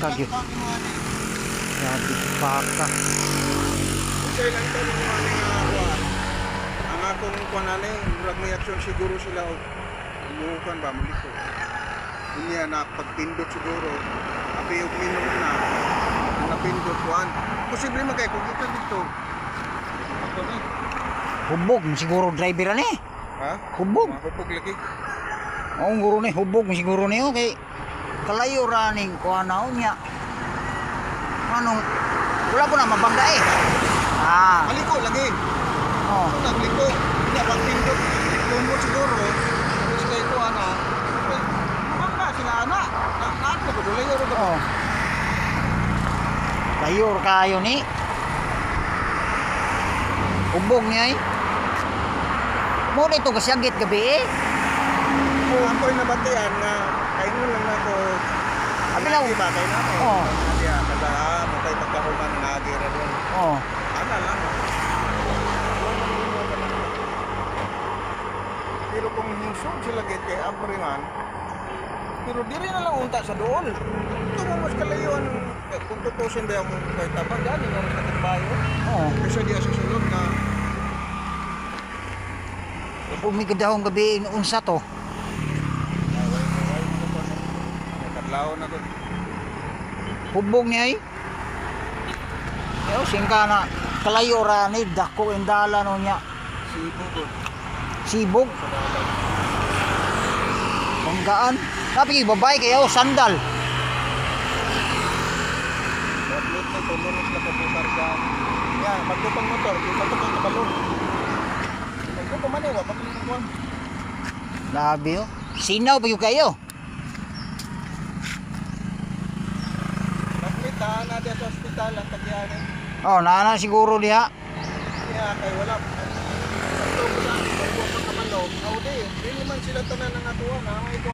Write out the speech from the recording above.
Paka gyud. Grabe paka. Kasi lang ito nung ano nga kuha. Ang akong kuha na murag may aksyon siguro sila o umuhukan ba, muliko. Unya na pagpindot siguro, api yung minum na, napindot kuhan. Posible man kayo kung ito dito. Ito na. Hubog siguro driver ani. Ha? Hubog. Hubog lagi. Oo, guro ni hubog siguro ni okay. Kalayo ra ning kuana unya. Anong wala po na mabangga eh. Ah. Maliko lagi. Oh. Kung nagliko, hindi pagpindot. Tumbo siguro, tapos kayo kuha na. Baka sila anak. Naat na ko, dulay yun. Oh. Layor kayo ni. Hubog niya eh. Mo dito kasyagit gabi eh. Kung ako'y nabatian nga, kayo mo lang ako. Abi lang. Diba, kayo na ako. Oo. Kaya, kada mo kayo pagkahuman nga agira doon. Oh. Ana lang. Pero kung hinsog sila git kay Abriman, pero diri na lang unta sa doon. Ito mo mas kalayuan kung tutusin ba yung kay Tabang, gani nga mas katigbayo. Oh. Kasi di sa sulod na Umigdahong gabi unsa to. nakadlaw na doon. Hubog niya eh. Yo singka na kalayo ra ni dako indala no nya. Sibo ko. Sibog. Panggaan. Tapi babae kayo sandal. Tablet na tulunod na kaputar ka. Yan, magdupang motor, di pa ito kabalon. Magdupang man wa pagkalimutan ko. Labi oh. Sinaw pa yung kayo. Naglita na dito sa ospital ang tagyanan. Oh, nana siguro diha. Kaya kay wala. Ito ko lang, bago pa kabalo. Audi, hindi man sila tanan ng atuan.